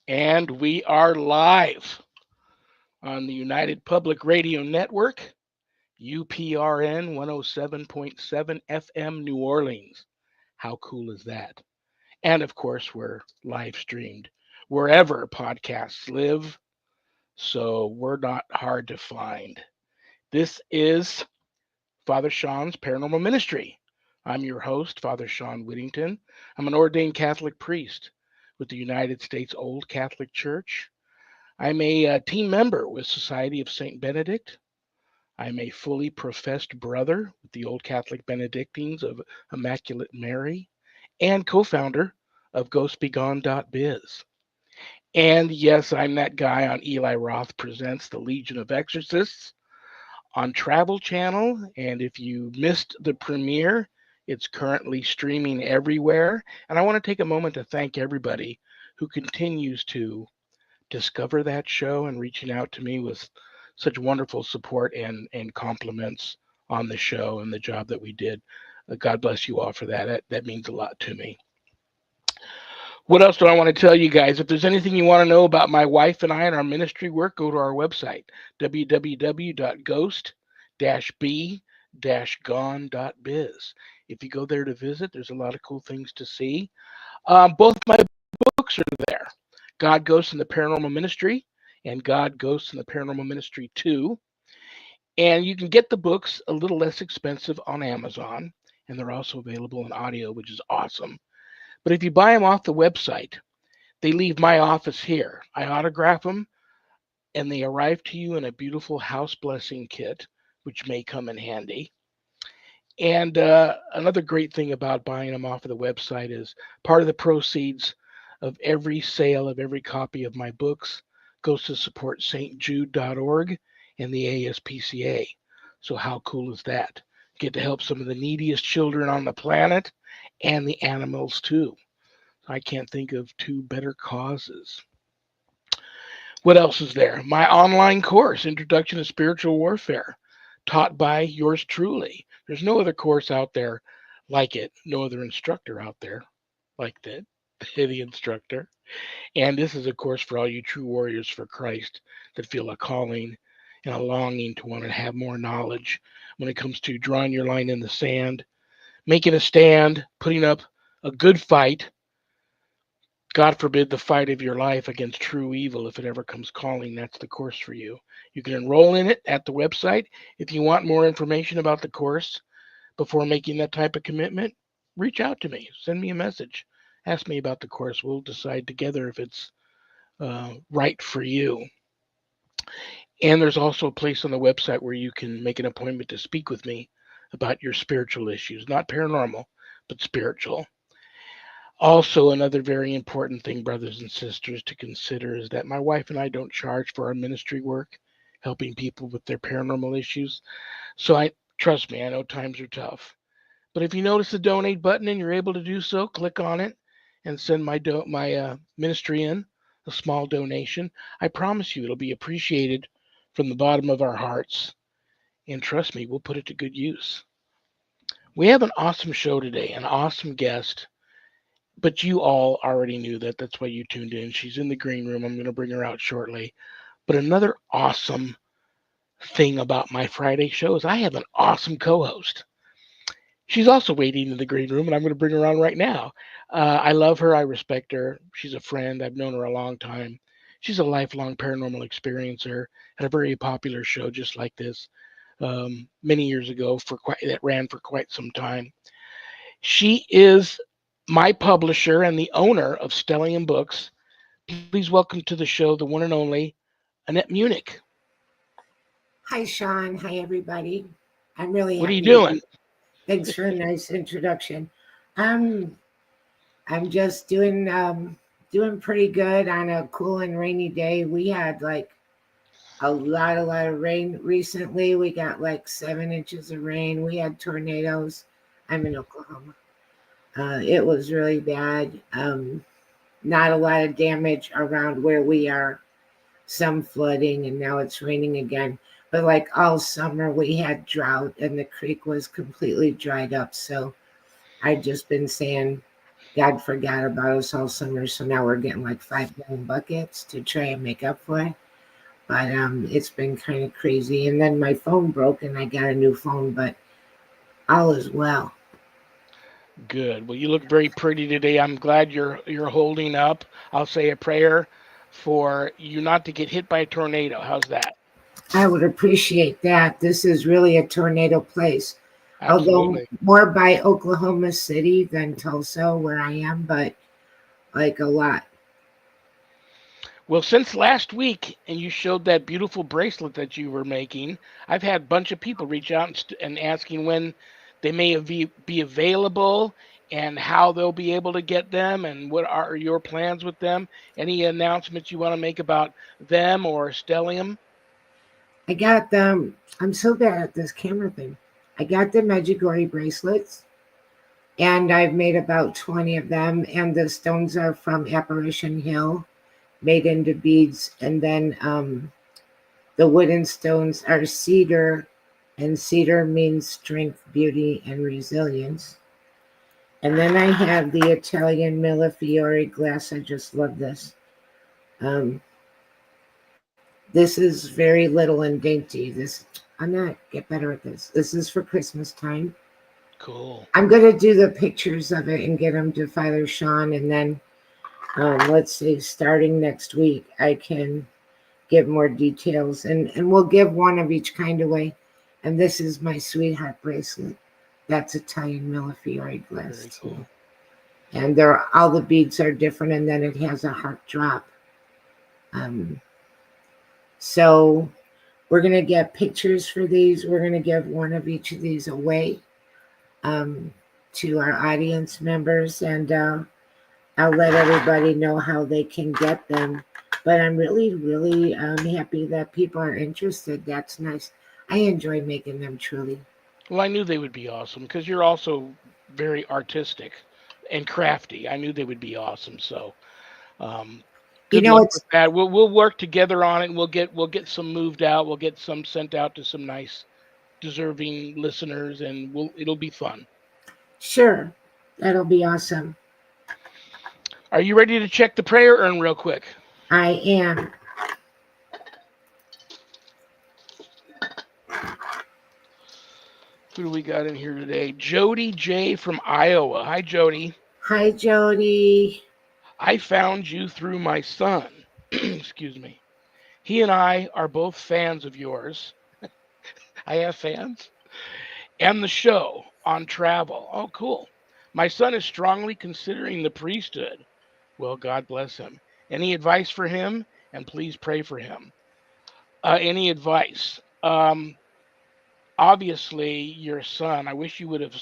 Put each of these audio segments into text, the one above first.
And we are live on the United Public Radio Network, UPRN 107.7 FM New Orleans. How cool is that? And of course, we're live streamed wherever podcasts live, so we're not hard to find. This is Father Shawn's Paranormal Ministry. I'm your host, Father Shawn Whittington. I'm an ordained Catholic priest with the United States Old Catholic Church. I'm a team member with Society of St. Benedict. I'm a fully professed brother with the Old Catholic Benedictines of Immaculate Mary and co-founder of GhostBegone.biz. And yes, I'm that guy on Eli Roth Presents The Legion of Exorcists on Travel Channel. And if you missed the premiere, it's currently streaming everywhere. And I want to take a moment to thank everybody who continues to discover that show and reaching out to me with such wonderful support and compliments on the show and the job that we did. God bless you all for that. That means a lot to me. What else do I want to tell you guys? If there's anything you want to know about my wife and I and our ministry work, go to our website, www.ghost-b-gone.biz. If you go there to visit, there's a lot of cool things to see. Both my books are there. God Ghosts in the Paranormal Ministry and God Ghosts in the Paranormal Ministry 2. And you can get the books a little less expensive on Amazon, and they're also available in audio, which is awesome. But if you buy them off the website, they leave my office here. I autograph them, and they arrive to you in a beautiful house blessing kit, which may come in handy. And another great thing about buying them off of the website is part of the proceeds of every sale of every copy of my books goes to support stjude.org and the ASPCA. So how cool is that? Get to help some of the neediest children on the planet and the animals too. I can't think of two better causes. What else is there? My online course, Introduction to Spiritual Warfare, taught by yours truly. There's no other course out there like it, no other instructor out there like that, the instructor. And this is a course for all you true warriors for Christ that feel a calling and a longing to want to have more knowledge when it comes to drawing your line in the sand, making a stand, putting up a good fight. God forbid the fight of your life against true evil. If it ever comes calling, that's the course for you. You can enroll in it at the website. If you want more information about the course before making that type of commitment, reach out to me. Send me a message. Ask me about the course. We'll decide together if it's right for you. And there's also a place on the website where you can make an appointment to speak with me about your spiritual issues, not paranormal, but spiritual. Also, another very important thing, brothers and sisters, to consider is that my wife and I don't charge for our ministry work, helping people with their paranormal issues. So trust me, I know times are tough. But if you notice the donate button and you're able to do so, click on it and send my ministry in a small donation. I promise you it'll be appreciated from the bottom of our hearts. And trust me, we'll put it to good use. We have an awesome show today, an awesome guest. But you all already knew that. That's why you tuned in. She's in the green room. I'm going to bring her out shortly. But another awesome thing about my Friday show is I have an awesome co-host. She's also waiting in the green room, and I'm going to bring her on right now. I love her. I respect her. She's a friend. I've known her a long time. She's a lifelong paranormal experiencer. Had a very popular show just like this many years ago that ran for quite some time. She is my publisher and the owner of Stellium Books. Please welcome to the show the one and only Annette Munich. Hi, Shawn. Hi, everybody. I'm really What are you happy to doing? be. Thanks for a nice introduction. I'm just doing pretty good on a cool and rainy day. We had like a lot of rain recently. We got like 7 inches of rain. We had tornadoes. I'm in Oklahoma. It was really bad. Not a lot of damage around where we are. Some flooding, and now it's raining again. But like all summer, we had drought, and the creek was completely dried up. So I've just been saying, God forgot about us all summer, so now we're getting like 5 gallon buckets to try and make up for it. But it's been kind of crazy. And then my phone broke, and I got a new phone, but all is well. Good. Well, you look very pretty today. I'm glad you're holding up. I'll say a prayer for you not to get hit by a tornado. How's that? I would appreciate that. This is really a tornado place, although Absolutely. more by Oklahoma City than Tulsa, where I am, but like a lot. Well, since last week, and you showed that beautiful bracelet that you were making, I've had a bunch of people reach out and asking when they may be available and how they'll be able to get them and what are your plans with them. Any announcements you want to make about them or Stellium? I got them. I'm so bad at this camera thing. I got the Medjugorje bracelets, and I've made about 20 of them. And the stones are from Apparition Hill, made into beads. And then the wooden stones are cedar, and cedar means strength, beauty, and resilience. And then I have the Italian Millefiori glass. I just love this. Um, this is very little and dainty. I'm gonna get better at this. This is for Christmas time. Cool. I'm gonna do the pictures of it and get them to Father Shawn, and then let's see, starting next week, I can give more details, and we'll give one of each kind away. And this is my sweetheart bracelet. That's Italian Millefiori glass Very too. cool. And all the beads are different, and then it has a heart drop. Um, so we're gonna get pictures for these. We're gonna give one of each of these away to our audience members, and I'll let everybody know how they can get them. But I'm really, really happy that people are interested. That's nice. I enjoy making them, truly. Well, I knew they would be awesome because you're also very artistic and crafty. I knew they would be awesome. So, um, You good know, luck it's with that. We'll work together on it, and we'll get some moved out. We'll get some sent out to some nice, deserving listeners, and it'll be fun. sure that'll be awesome. Are you ready to check the prayer urn real quick? I am. Who do we got in here today? Jody J from Iowa. Hi, Jody. Hi, Jody. I found you through my son. Excuse me. He and I are both fans of yours. I have fans. And the show on travel. Oh, cool. My son is strongly considering the priesthood. Well, God bless him. Any advice for him? And please pray for him. Any advice? Obviously, your son. I wish you would have.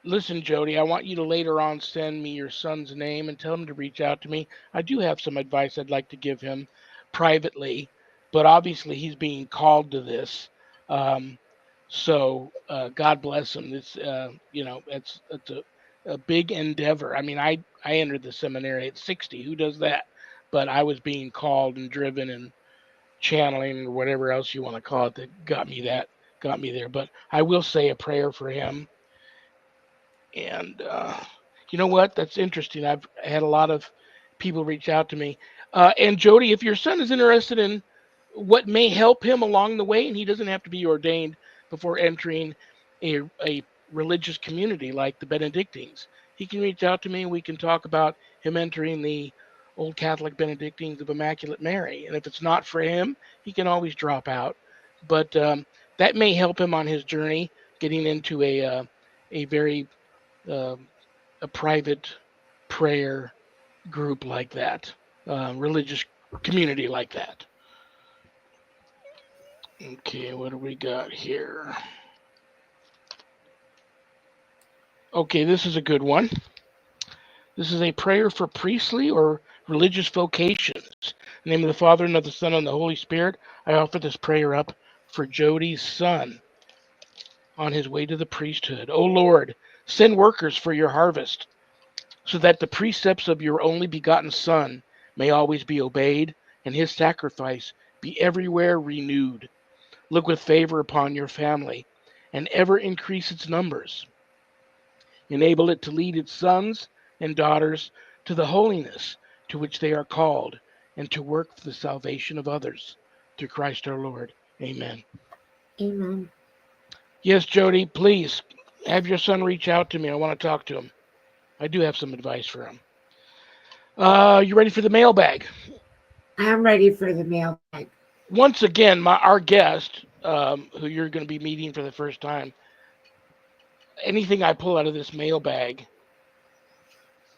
Listen, Jody, I want you to later on send me your son's name and tell him to reach out to me. I do have some advice I'd like to give him privately, but obviously he's being called to this. Um, so God bless him. It's a big endeavor. I mean, I entered the seminary at 60. Who does that? But I was being called and driven and channeling or whatever else you want to call it that got me there. But I will say a prayer for him. And you know what? That's interesting. I've had a lot of people reach out to me. And Jody, if your son is interested in what may help him along the way, and he doesn't have to be ordained before entering a religious community like the Benedictines, he can reach out to me and we can talk about him entering the Old Catholic Benedictines of Immaculate Mary. And if it's not for him, he can always drop out. But that may help him on his journey getting into a very um, a private prayer group like that, religious community like that. Okay, what do we got here? Okay, this is a good one. This is a prayer for priestly or religious vocations. In the name of the Father, and of the Son, and of the Holy Spirit, I offer this prayer up for Jody's son on his way to the priesthood. O Lord, send workers for your harvest, so that the precepts of your only begotten Son may always be obeyed, and his sacrifice be everywhere renewed. Look with favor upon your family, and ever increase its numbers. Enable it to lead its sons and daughters to the holiness to which they are called, and to work for the salvation of others through Christ our Lord. Amen. Amen. Yes, Jody, please have your son reach out to me. I want to talk to him. I do have some advice for him. You ready for the mailbag? I'm ready for the mailbag. Once again, our guest, who you're going to be meeting for the first time, anything I pull out of this mailbag,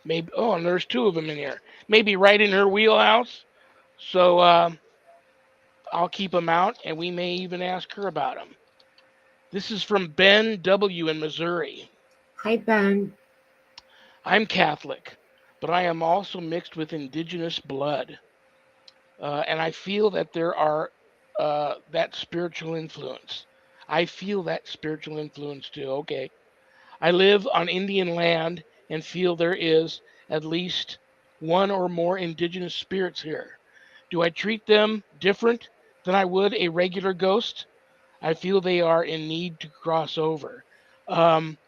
maybe, oh, and there's two of them in here, maybe right in her wheelhouse. So I'll keep them out, and we may even ask her about them. This is from Ben W. in Missouri. Hi, Ben. I'm Catholic, but I am also mixed with indigenous blood. And I feel that there are that spiritual influence. I feel that spiritual influence too. Okay. I live on Indian land and feel there is at least one or more indigenous spirits here. Do I treat them different than I would a regular ghost? I feel they are in need to cross over. Um,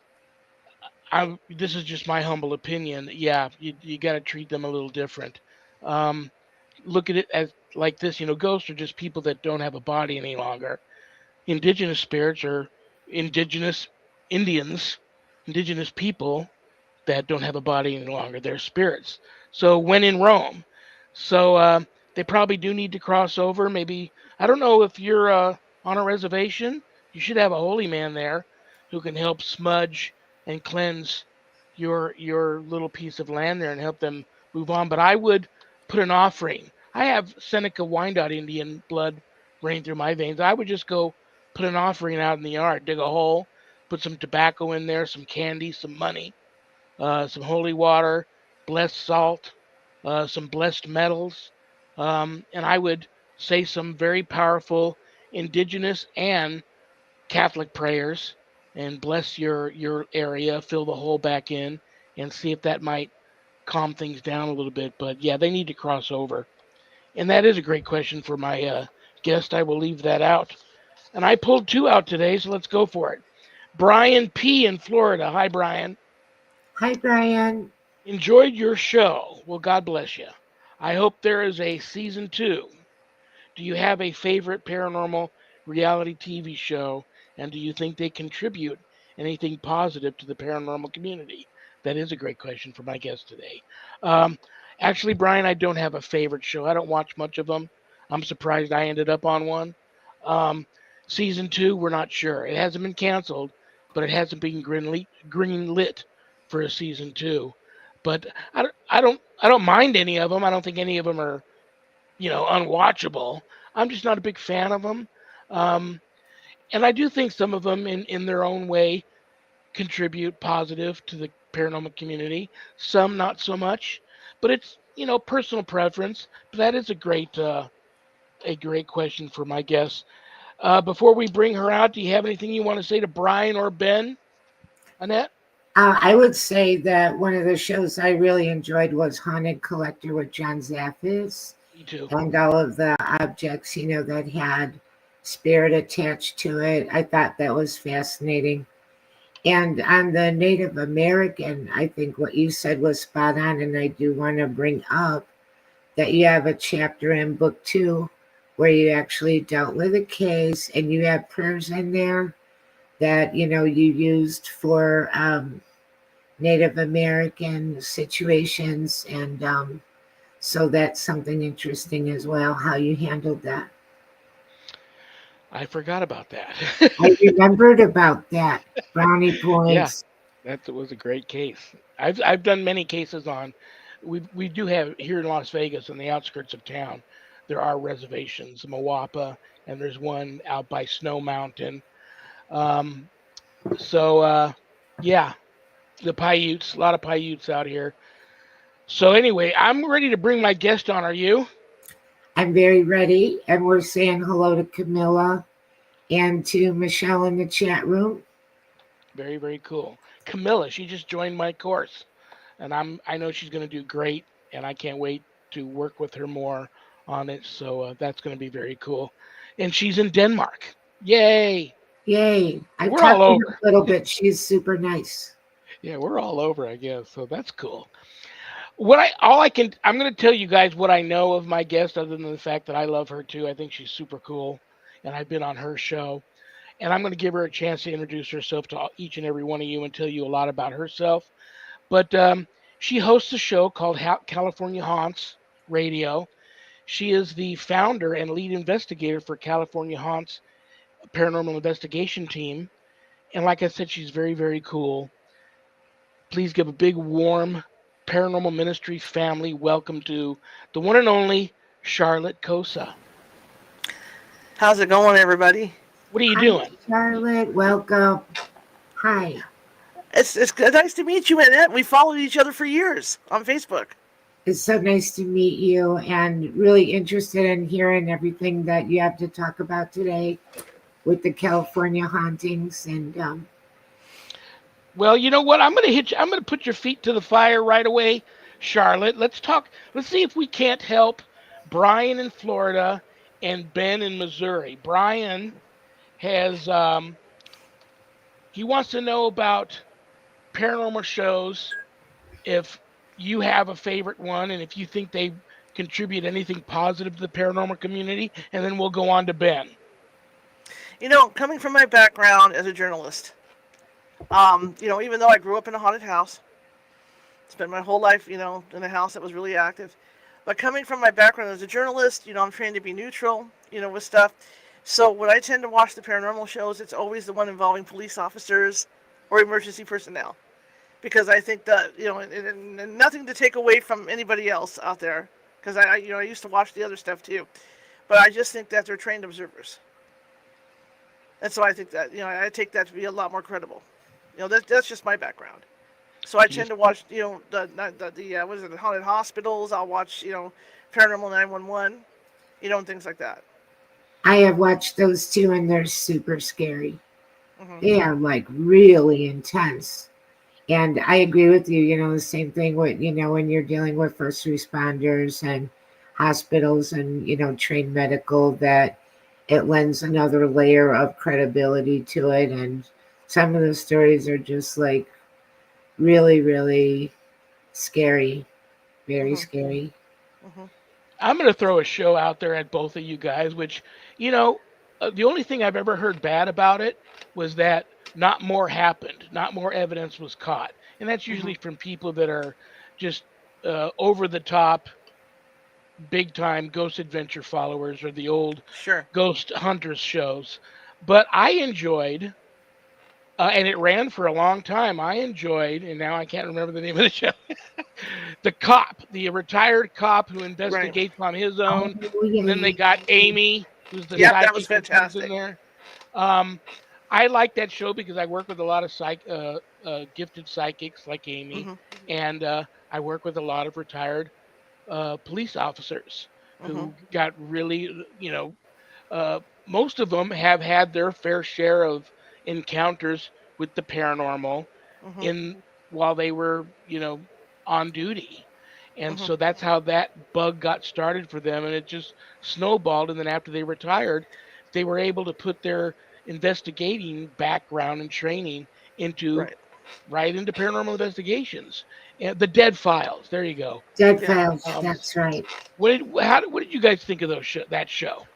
this is just my humble opinion. Yeah, you got to treat them a little different. Um, Look at it as like this, ghosts are just people that don't have a body any longer. Indigenous spirits are indigenous Indians, indigenous people that don't have a body any longer. They're spirits. So when in Rome, so they probably do need to cross over. Maybe I don't know if you're on a reservation. You should have a holy man there who can help smudge and cleanse your little piece of land there and help them move on. But I would put an offering. I have Seneca Wyandotte Indian blood running through my veins. I would just go put an offering out in the yard, dig a hole, put some tobacco in there, some candy, some money, some holy water, blessed salt, some blessed metals, and I would say some very powerful indigenous and Catholic prayers and bless your area, fill the hole back in, and see if that might calm things down a little bit. But yeah, they need to cross over, and that is a great question for my guest. I will leave that out, and I pulled two out today, so let's go for it. Brian P. in Florida. Hi, Brian. Hi, Brian. Enjoyed your show. Well, God bless you. I hope there is a season two. Do you have a favorite paranormal reality TV show? And do you think they contribute anything positive to the paranormal community? That is a great question for my guest today. Um, Actually, Brian, I don't have a favorite show. I don't watch much of them. I'm surprised I ended up on one. Um, Season two, we're not sure. It hasn't been canceled, but it hasn't been green lit for a season two. But I don't mind any of them. I don't think any of them are unwatchable. I'm just not a big fan of them. Um, and I do think some of them, in their own way, contribute positive to the paranormal community. Some not so much, but it's personal preference. But that is a great question for my guest. Before we bring her out, do you have anything you want to say to Brian or Ben, Annette? I would say that one of the shows I really enjoyed was Haunted Collector with John Zaffis, Me too. and all of the objects, that had spirit attached to it. I thought that was fascinating. And on the Native American, I think what you said was spot on. And I do want to bring up that you have a chapter in book 2 where you actually dealt with a case and you have prayers in there that, you used for Native American situations. And so that's something interesting as well, how you handled that. I forgot about that. I remembered about that. Brownie Yeah, points. that was a great case. I've done many cases on. We do have here in Las Vegas, on the outskirts of town. There are reservations, Mawapa, and there's one out by Snow Mountain. Um, so yeah, the Paiutes, a lot of Paiutes out here. So anyway, I'm ready to bring my guest on. Are you? I'm very ready. And we're saying hello to Camilla and to Michelle in the chat room. Very, very cool. Camilla, she just joined my course, and I know she's going to do great, and I can't wait to work with her more on it. So that's going to be very cool. And she's in Denmark. Yay! Yay. I We're all talked to her over. a little bit. She's super nice. Yeah, we're all over, I guess. So that's cool. I'm going to tell you guys what I know of my guest, other than the fact that I love her too. I think she's super cool, and I've been on her show. And I'm going to give her a chance to introduce herself to each and every one of you and tell you a lot about herself. But she hosts a show called California Haunts Radio. She is the founder and lead investigator for California Haunts Paranormal Investigation Team. And like I said, she's very, very cool. Please give a big, warm Paranormal Ministry family welcome to the one and only Charlotte Kosa. How's it going, everybody? What are you Hi, doing? Charlotte. Welcome. Hi. It's nice to meet you, Annette. We followed each other for years on Facebook. It's so nice to meet you and really interested in hearing everything that you have to talk about today with the California hauntings. And Well, you know what? I'm going to hit you. I'm going to put your feet to the fire right away, Charlotte. Let's talk. Let's see if we can't help Brian in Florida and Ben in Missouri. Brian has he wants to know about paranormal shows, if you have a favorite one and if you think they contribute anything positive to the paranormal community, and then we'll go on to Ben. Coming from my background as a journalist, even though I grew up in a haunted house, spent my whole life, in a house that was really active. But coming from my background as a journalist, I'm trained to be neutral, with stuff. So when I tend to watch the paranormal shows, it's always the one involving police officers or emergency personnel. Because I think that, and nothing to take away from anybody else out there, because I used to watch the other stuff too. But I just think that they're trained observers. And so I think that, I take that to be a lot more credible. That's just my background. So I tend to watch, the haunted hospitals. I'll watch, Paranormal 911, and things like that. I have watched those too, and they're super scary. Mm-hmm. They are like really intense. And I agree with you, the same thing with, when you're dealing with first responders and hospitals and, trained medical, that it lends another layer of credibility to it. And some of the stories are just like really, really scary, very scary. Mm-hmm. I'm going to throw a show out there at both of you guys, which, the only thing I've ever heard bad about it was that not more happened, not more evidence was caught. And that's usually from people that are just over the top, big time ghost adventure followers or the old Sure. ghost hunters shows. But I enjoyed, and it ran for a long time. I enjoyed, and now I can't remember the name of the show. The cop, the retired cop who investigates on his own. Oh, yeah. And then they got Amy, who's the Yep, psychic that was who comes fantastic. in there. I like that show because I work with a lot of gifted psychics like Amy, and I work with a lot of retired police officers who got really, most of them have had their fair share of encounters with the paranormal in while they were, on duty. And so that's how that bug got started for them, and it just snowballed. And then after they retired, they were able to put their investigating background and training into right into paranormal investigations and the Dead Files. There you go. Dead Yeah. Files, that's right. What did you guys think of that show?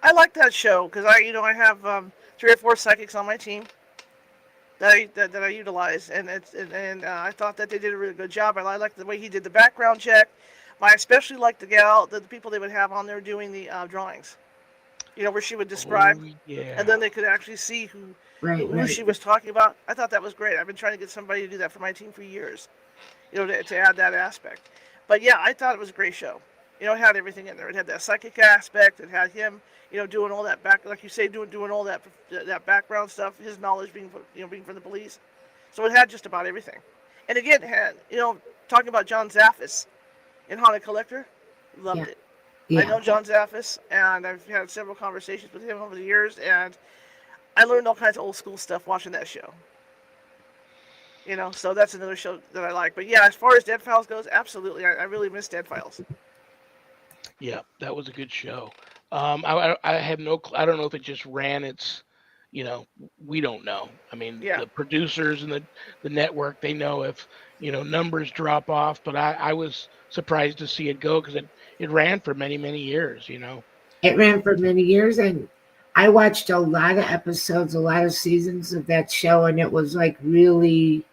I like that show because I have 3 or 4 psychics on my team that I utilize, and I thought that they did a really good job. I liked the way he did the background check. I especially liked the people they would have on there doing the drawings. Where she would describe, and then they could actually see who she was talking about. I thought that was great. I've been trying to get somebody to do that for my team for years, to add that aspect. But yeah, I thought it was a great show. It had everything in there. It had that psychic aspect. It had him, doing all that like you say, doing all that background stuff. His knowledge being from the police. So it had just about everything. And again, it had talking about John Zaffis in Haunted Collector, loved it. Yeah. I know John Zaffis, and I've had several conversations with him over the years, and I learned all kinds of old school stuff watching that show. So that's another show that I like. But yeah, as far as Dead Files goes, absolutely, I really miss Dead Files. Yeah, that was a good show. I have no. I don't know if it just ran its you know, we don't know. I mean, Yeah. the producers and the network, they know if, numbers drop off, but I was surprised to see it go because it ran for many, many years. It ran for many years, and I watched a lot of episodes, a lot of seasons of that show, and it was like really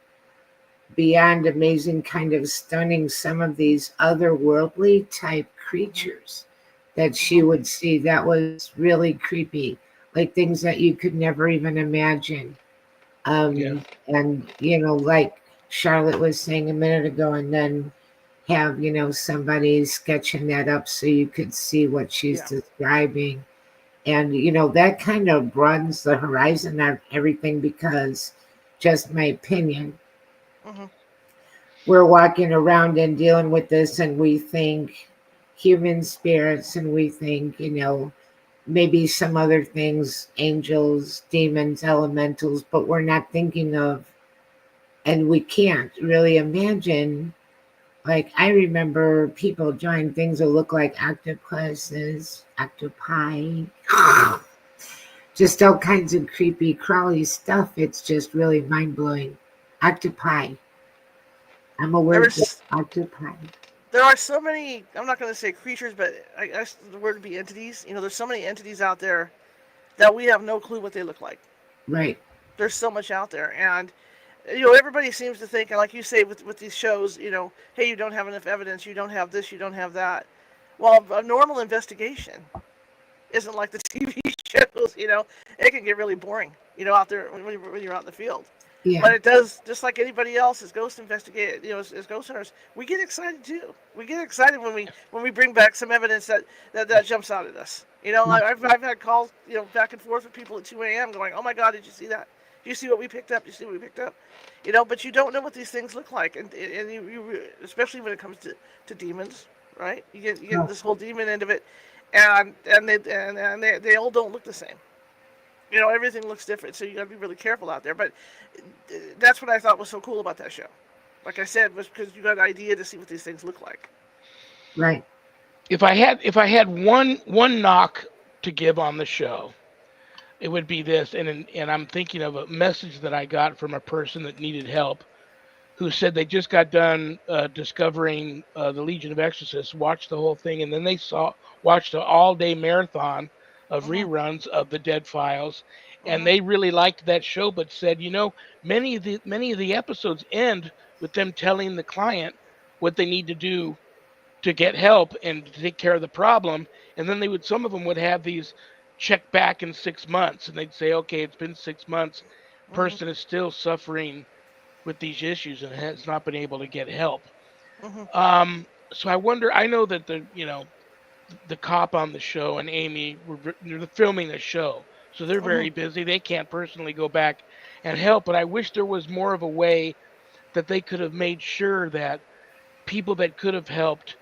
beyond amazing, kind of stunning. Some of these otherworldly type Mhm. creatures that she Mhm. would see, that was really creepy, like things that you could never even imagine. Yeah. And like Charlotte was saying a minute ago, and then have somebody sketching that up so you could see what she's Yeah. describing. And that kind of broadens the horizon of everything, because just my opinion, Mhm. we're walking around and dealing with this, and we think human spirits, and we think maybe some other things, angels, demons, elementals, but we're not thinking of, and we can't really imagine. Like, I remember people drawing things that look like octopuses, octopi, just all kinds of creepy, crawly stuff. It's just really mind blowing. Octopi. I'm a There word for is octopi. there are so many. I'm not going to say creatures, but I guess the word would be entities. There's so many entities out there that we have no clue what they look like. Right. There's so much out there, and everybody seems to think, and like you say with these shows, hey, you don't have enough evidence, you don't have this, you don't have that. Well, a normal investigation isn't like the TV shows. It can get really boring. Out there when you're out in the field. Yeah. But it does, just like anybody else, as ghost investigate, as ghost hunters, we get excited too. We get excited when we bring back some evidence that jumps out at us. I've had calls, back and forth with people at 2 a.m. going, "Oh my God, did you see that? Did you see what we picked up? Did you see what we picked up?" But you don't know what these things look like, and especially when it comes to demons, right? You get Oh, this whole demon end of it, and they all don't look the same. Everything looks different, so you got to be really careful out there. But that's what I thought was so cool about that show. Like I said, was because you got an idea to see what these things look like. right. If I had one knock to give on the show, it would be this, and I'm thinking of a message that I got from a person that needed help, who said they just got done discovering the Legion of Exorcists, watched the whole thing, and then they watched an all-day marathon of Mhm. reruns of the Dead Files, and Mhm. they really liked that show, but said, many of the episodes end with them telling the client what they need to do to get help and to take care of the problem, and then some of them would have these check back in 6 months, and they'd say, okay, it's been 6 months, Mhm. person is still suffering with these issues and has not been able to get help. Mhm. So I wonder. I know that the cop on the show and Amy they're filming the show, so they're Mhm. very busy. They can't personally go back and help. But I wish there was more of a way that they could have made sure that people that could have helped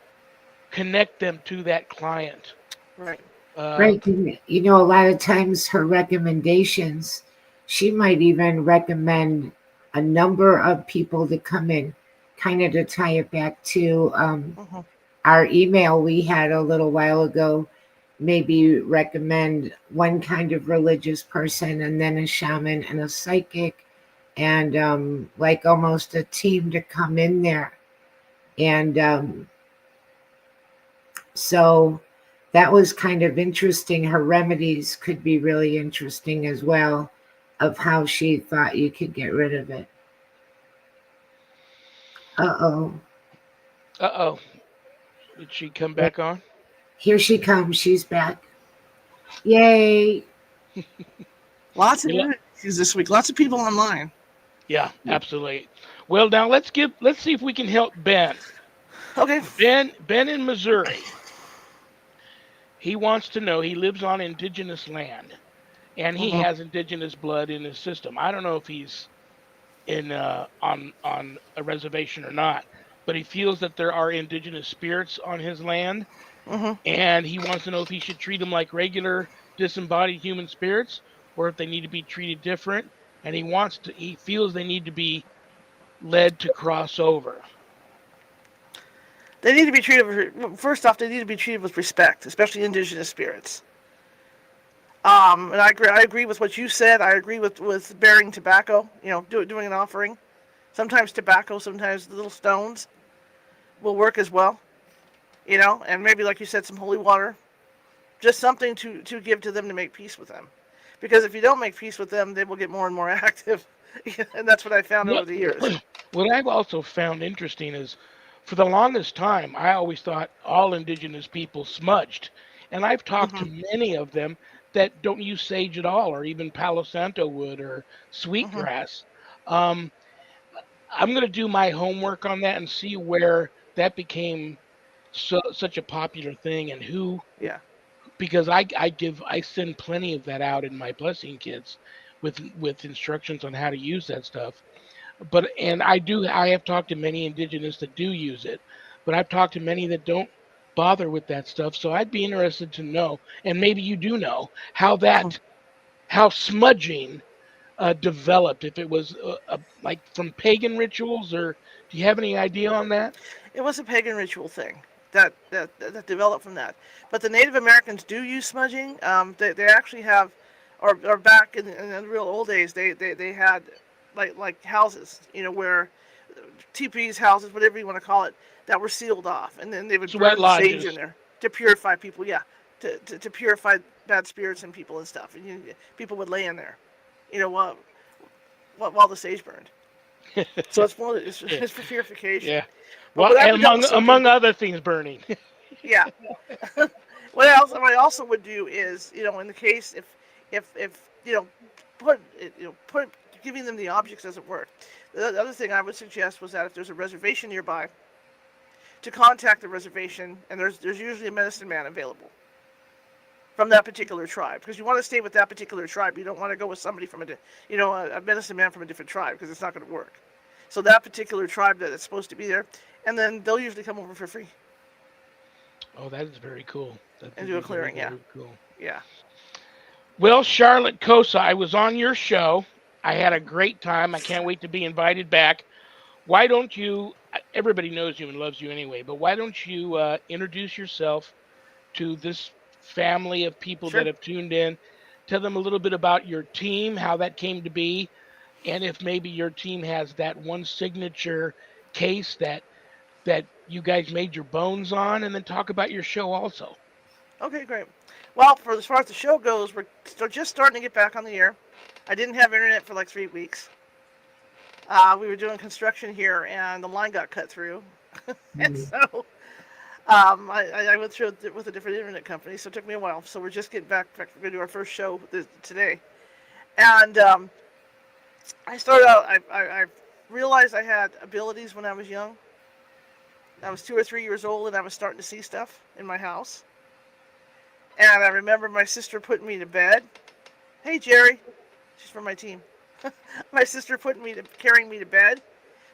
connect them to that client. Right. Uh, Right. And, a lot of times her recommendations, she might even recommend a number of people to come in, kind of to tie it back to Mhm. our email we had a little while ago. Maybe recommend one kind of religious person, and then a shaman and a psychic, and like almost a team to come in there. And so that was kind of interesting. Her remedies could be really interesting as well, of how she thought you could get rid of it. Uh-oh. oh, did she come Wait, back on? here she comes. She's back. Yay. Lots of Yeah, new issues this week. Lots of people online. yeah, absolutely. Well, now let's see if we can help Ben. Okay. Ben in Missouri. He wants to know. He lives on indigenous land, and he Mhm. has indigenous blood in his system. I don't know if he's in on a reservation or not, but he feels that there are indigenous spirits on his land, Mhm. and he wants to know if he should treat them like regular disembodied human spirits or if they need to be treated different. And he feels they need to be led to cross over. They need to be treated. First off, they need to be treated with respect, especially indigenous spirits. And I agree with what you said. I agree with bearing tobacco. Doing an offering. Sometimes tobacco, sometimes little stones will work as well. And maybe like you said, some holy water, just something to give to them to make peace with them. Because if you don't make peace with them, they will get more and more active. And that's what I found over What the years. what I've also found interesting is, for the longest time, I always thought all indigenous people smudged, and I've talked Hmm. to many of them that don't use sage at all, or even Palo Santo wood or Hmm. sweetgrass. Um, I'm going to do my homework on that and see where that became such a popular thing, and who, Yeah. because I send plenty of that out in my blessing kits with instructions on how to use that stuff. But and I have talked to many indigenous that do use it, but I've talked to many that don't bother with that stuff. So I'd be interested to know, and maybe you do know, Hmm. how smudging developed. If it was like from pagan rituals, or do you have any idea on that? It was a pagan ritual thing that developed from that. But the Native Americans do use smudging. They actually have, or back in the real old days, they had like houses, where teepees, houses, whatever you want to call it, that were sealed off, and then they would Sweat burn the sage in lodges. there to purify people. Yeah, to purify bad spirits and people and stuff. And people would lay in there, while the sage burned. So Yeah. it's for purification. Yeah. But Well, what I and would also do, among other things, burning. yeah. What I also would do is, in the case if put giving them the objects doesn't work. The other thing I would suggest was that if there's a reservation nearby, to contact the reservation, and there's usually a medicine man available from that particular tribe, because you want to stay with that particular tribe. You don't want to go with somebody from a medicine man from a different tribe, because it's not going to work. So that particular tribe that is supposed to be there, and then they'll usually come over for free Oh, that is very cool. That and would do a be very, clearing. Yeah, very cool. yeah. Well, Charlotte Kosa, I was on your show. I had a great time. I can't wait to be invited back. Why don't you? Everybody knows you and loves you anyway, but why don't you introduce yourself to this family of people that Sure. have tuned in? Tell them a little bit about your team, how that came to be, and if maybe your team has that one signature case that you guys made your bones on, and then talk about your show also. Okay, great. Well, for as far as the show goes, we're just starting to get back on the air. I didn't have internet for like 3 weeks. We were doing construction here, and the line got cut through, and Mhm. so I went through it with a different internet company. So it took me a while. So we're just getting back. We're going to do our first show today, and I started out. I realized I had abilities when I was young. I was 2 or 3 years old, and I was starting to see stuff in my house. And I remember my sister putting me to bed. Hey, Jerry. She's from my team. My sister carrying me to bed.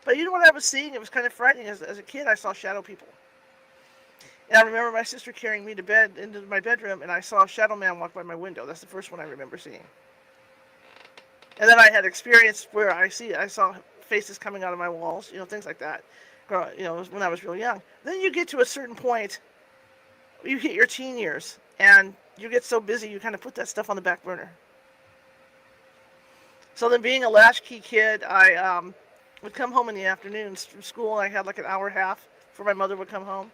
But you know what I was seeing? It was kind of frightening. As a kid, I saw shadow people. And I remember my sister carrying me to bed into my bedroom, and I saw a shadow man walk by my window. That's the first one I remember seeing. And then I had experience where I saw faces coming out of my walls, things like that. When I was real young. Then you get to a certain point, you hit your teen years, and you get so busy, you kind of put that stuff on the back burner. So then, being a latchkey kid, I would come home in the afternoons from school, and I had like an hour and a half before my mother would come home.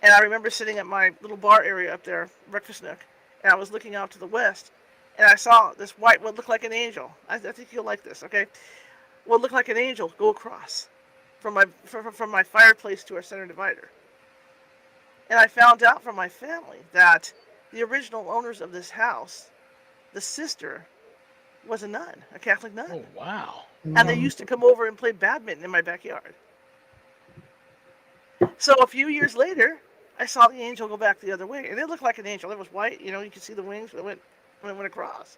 And I remember sitting at my little bar area up there, breakfast nook, and I was looking out to the west, and I saw this white, what looked like an angel. I think you'll like this, okay? What looked like an angel go across from my fireplace to our center divider. And I found out from my family that the original owners of this house, the sister, was a nun, a Catholic nun. Oh, wow. And they Wow. used to come over and play badminton in my backyard. So a few years later, I saw the angel go back the other way. And it looked like an angel. It was white, you could see the wings when it went across.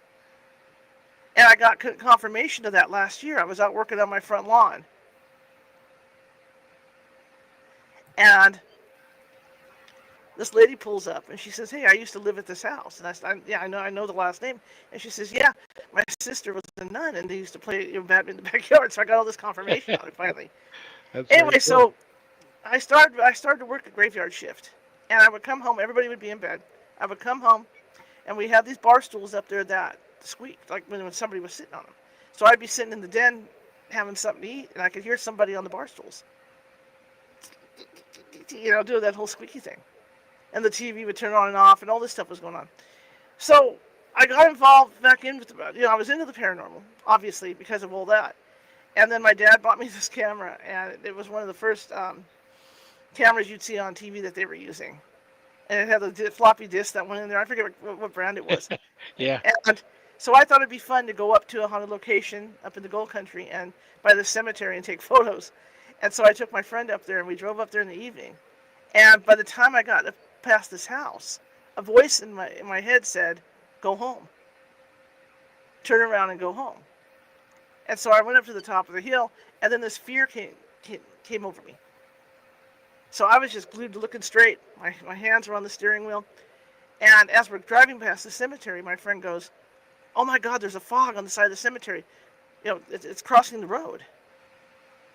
And I got confirmation of that last year. I was out working on my front lawn. And this lady pulls up and she says, "Hey, I used to live at this house." And I said, "Yeah, I know the last name." And she says, "Yeah, my sister was a nun, and they used to play badminton in the backyard." So I got all this confirmation on it finally. That's very Anyway, cool. so I started to work a graveyard shift, and I would come home. Everybody would be in bed. I would come home, and we had these bar stools up there that squeaked, like when somebody was sitting on them. So I'd be sitting in the den having something to eat, and I could hear somebody on the bar stools, doing that whole squeaky thing. And the TV would turn on and off, and all this stuff was going on. So I got involved back in with I was into the paranormal, obviously, because of all that. And then my dad bought me this camera, and it was one of the first cameras you'd see on TV that they were using. And it had the floppy disk that went in there. I forget what brand it was. Yeah. And so I thought it'd be fun to go up to a haunted location up in the Gold Country and by the cemetery and take photos. And so I took my friend up there, and we drove up there in the evening. And by the time I got past this house, a voice in my head said, "Go home. Turn around and go home." And so I went up to the top of the hill, and then this fear came over me. So I was just glued to looking straight. My hands were on the steering wheel. And as we're driving past the cemetery, my friend goes, "Oh my God, there's a fog on the side of the cemetery. It's crossing the road."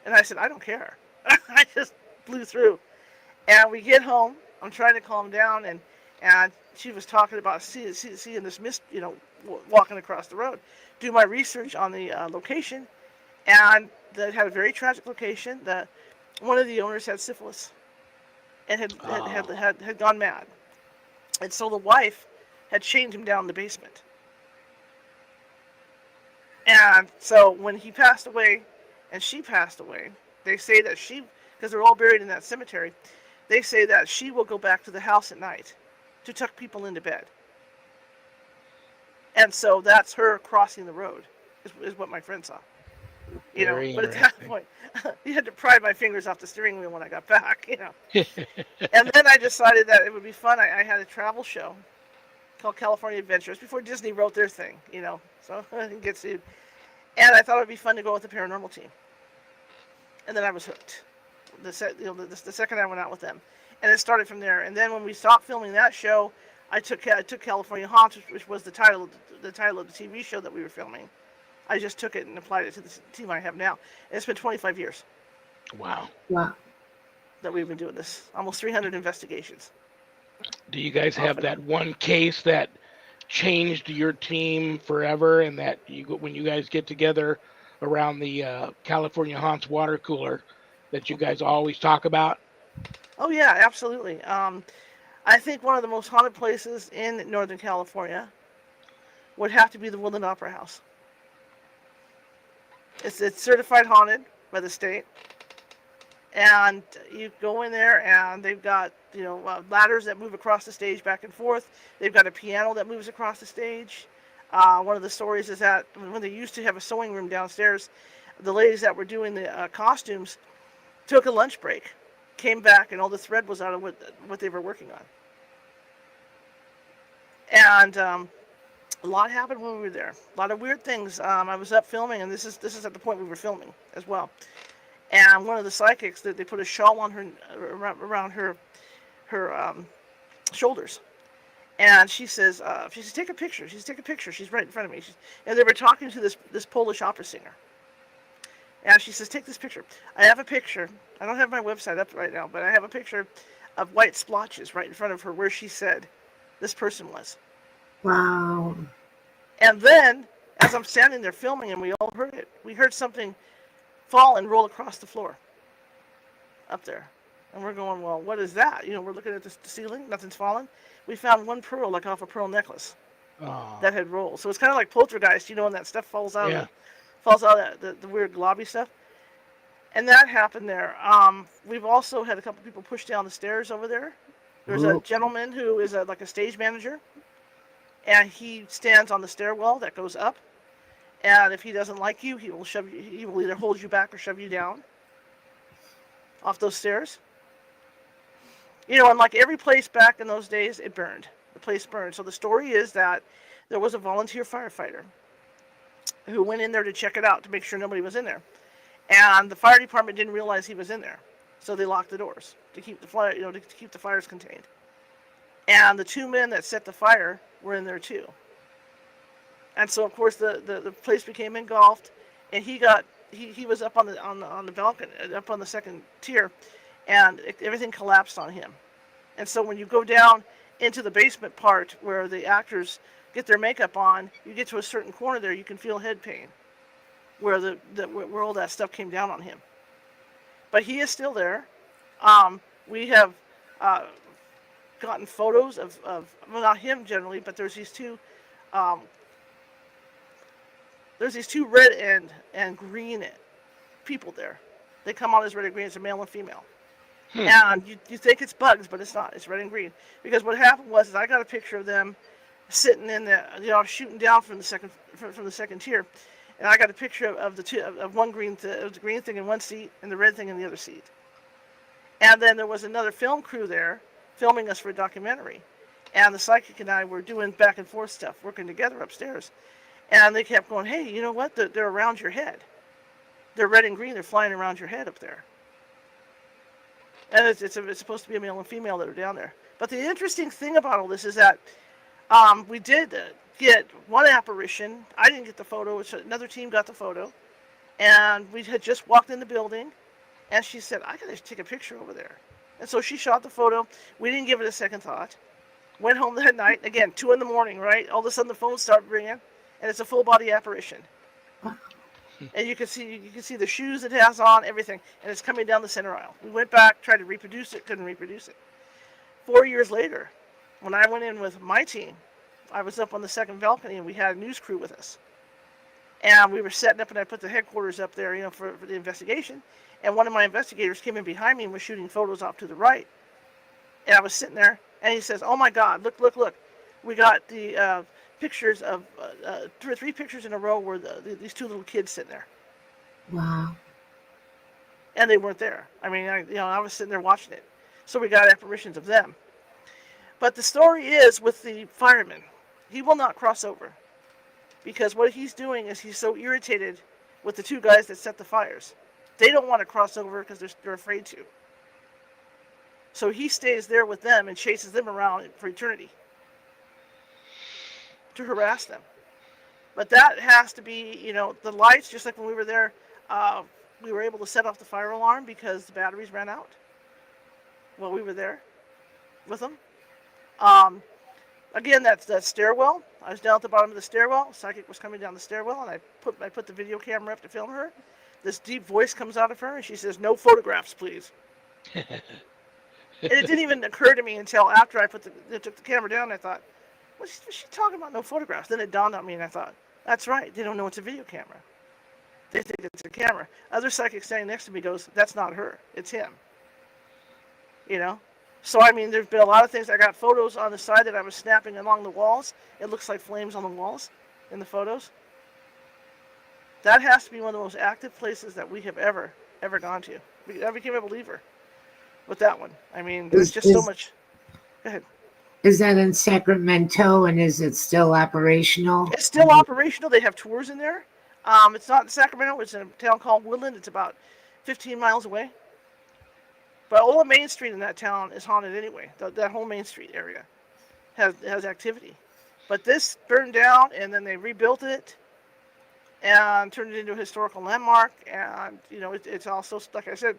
And I said, "I don't care." I just blew through. And we get home. I'm trying to calm down, and she was talking about seeing this mist, walking across the road. Do my research on the location, and that had a very tragic location. One of the owners had syphilis, and had gone mad, and so the wife had chained him down in the basement. And so when he passed away, and she passed away, they say that because they're all buried in that cemetery, they say that she will go back to the house at night to tuck people into bed. And so that's her crossing the road, is what my friend saw. But at that point, you had to pry my fingers off the steering wheel when I got back, And then I decided that it would be fun. I had a travel show called California Adventures before Disney wrote their thing, so I didn't get sued. And I thought it would be fun to go with the paranormal team. And then I was hooked. The second I went out with them, and it started from there. And then when we stopped filming that show, I took California Hauntings, which was the title of the TV show that we were filming. I just took it and applied it to the team I have now. And it's been 25 years. Wow. That we've been doing this. Almost 300 investigations. Do you guys have that one case that changed your team forever, and that when you guys get together around the California Haunts water cooler, that you guys always talk about? Oh yeah, absolutely. I think one of the most haunted places in Northern California would have to be the Woodland Opera House. It's certified haunted by the state, and you go in there, and they've got ladders that move across the stage back and forth. They've got a piano that moves across the stage. One of the stories is that when they used to have a sewing room downstairs, the ladies that were doing the costumes took a lunch break, came back, and all the thread was out of what they were working on. And a lot happened when we were there. A lot of weird things. I was up filming, and this is at the point we were filming as well. And one of the psychics, they put a shawl on her around her shoulders, and she says, "Take a picture." She says, "Take a picture." She's right in front of me. And they were talking to this Polish opera singer. And she says, "Take this picture." I have a picture. I don't have my website up right now, but I have a picture of white splotches right in front of her where she said this person was. Wow. And then, as I'm standing there filming, and we all heard it, we heard something fall and roll across the floor up there. And we're going, "Well, what is that?" We're looking at the ceiling. Nothing's fallen. We found one pearl, like off a pearl necklace, that had rolled. So it's kind of like poltergeist, and that stuff falls out. Yeah. Falls out of the weird globby stuff. And that happened there. We've also had a couple people push down the stairs over there. There's a gentleman who is like a stage manager, and he stands on the stairwell that goes up. And if he doesn't like you, he will shove you. He will either hold you back or shove you down off those stairs. And like every place back in those days, it burned. The place burned. So the story is that there was a volunteer firefighter who went in there to check it out to make sure nobody was in there. And the fire department didn't realize he was in there, so they locked the doors to keep the fire, to keep the fires contained. And the two men that set the fire were in there too. And so of course the place became engulfed, and he was up on the balcony, up on the second tier, and everything collapsed on him. And so when you go down into the basement part where the actors get their makeup on, you get to a certain corner there, you can feel head pain where where all that stuff came down on him. But he is still there. We have uh, gotten photos of well, not him generally, but um, there's these two red and green people there. They come on as red and green. It's a male and female. And you think it's bugs, but it's not. It's red and green. Because what happened was is I got a picture of them sitting in the, shooting down from the second tier, and I got a picture of the two of one the green thing in one seat and the red thing in the other seat. And then there was another film crew there filming us for a documentary, and the psychic and I were doing back and forth stuff, working together upstairs, and they kept going, "Hey, you know what? They're around your head. They're red and green. They're flying around your head up there." And it's supposed to be a male and female that are down there. But the interesting thing about all this is that we did get one apparition. I didn't get the photo. Another team got the photo. And we had just walked in the building. And she said, "I got to take a picture over there." And so she shot the photo. We didn't give it a second thought. Went home that night. Again, 2 a.m, right? All of a sudden the phone started ringing. And it's a full-body apparition. And you can see the shoes it has on, everything, and it's coming down the center aisle. We went back, tried to reproduce it, couldn't reproduce it. 4 years later, when I went in with my team, I was up on the second balcony, and we had a news crew with us. And we were setting up, and I put the headquarters up there, for the investigation. And one of my investigators came in behind me and was shooting photos off to the right. And I was sitting there, and he says, "Oh my God, look! We got the pictures of 2 or 3 pictures in a row where these 2 little kids sitting there." Wow. And they weren't there. I mean, I was sitting there watching it. So we got apparitions of them. But the story is with the fireman, he will not cross over. Because what he's doing is he's so irritated with the 2 guys that set the fires. They don't want to cross over because they're afraid to. So he stays there with them and chases them around for eternity to harass them. But that has to be, the lights, just like when we were there, we were able to set off the fire alarm because the batteries ran out while we were there with them. Again, that's that stairwell. I was down at the bottom of the stairwell. Psychic was coming down the stairwell, and I put the video camera up to film her. This deep voice comes out of her, and she says, "No photographs, please." And it didn't even occur to me until after I took the camera down. I thought, what's she talking about? No photographs. Then it dawned on me, and I thought, that's right. They don't know it's a video camera. They think it's a camera. Other psychic standing next to me goes, "That's not her. It's him." So, I mean, there's been a lot of things. I got photos on the side that I was snapping along the walls. It looks like flames on the walls in the photos. That has to be one of the most active places that we have ever gone to. I became a believer with that one. I mean, there's just so much. Go ahead. Is that in Sacramento, and is it still operational? It's still operational. They have tours in there. It's not in Sacramento. It's in a town called Woodland. It's about 15 miles away. But all the Main Street in that town is haunted anyway. That whole Main Street area has activity. But this burned down, and then they rebuilt it and turned it into a historical landmark. And, it's also, like I said,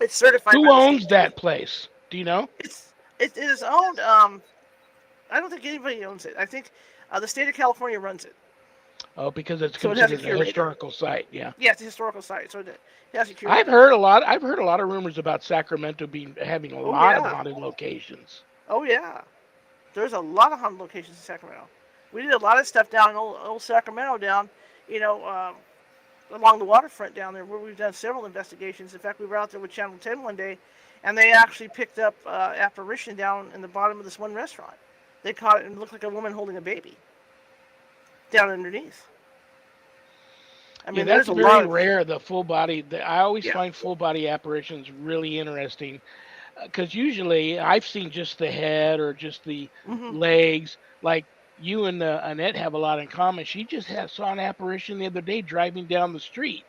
it's certified. Who owns that place? Do you know? It is owned. I don't think anybody owns it. I think the state of California runs it. Oh, because it's considered a historical site. Yeah. Yeah, it's a historical site. So it has a curator. I've heard a lot of rumors about Sacramento having a lot of haunted locations. Oh yeah, there's a lot of haunted locations in Sacramento. We did a lot of stuff down in old Sacramento, down, along the waterfront down there, where we've done several investigations. In fact, we were out there with Channel 10 one day, and they actually picked up apparition down in the bottom of this one restaurant. They caught it, and it looked like a woman holding a baby down underneath. I mean, that's very rare. The full body. I always find full body apparitions really interesting, because usually I've seen just the head or just the legs. Like you and Annette have a lot in common. She just saw an apparition the other day driving down the street.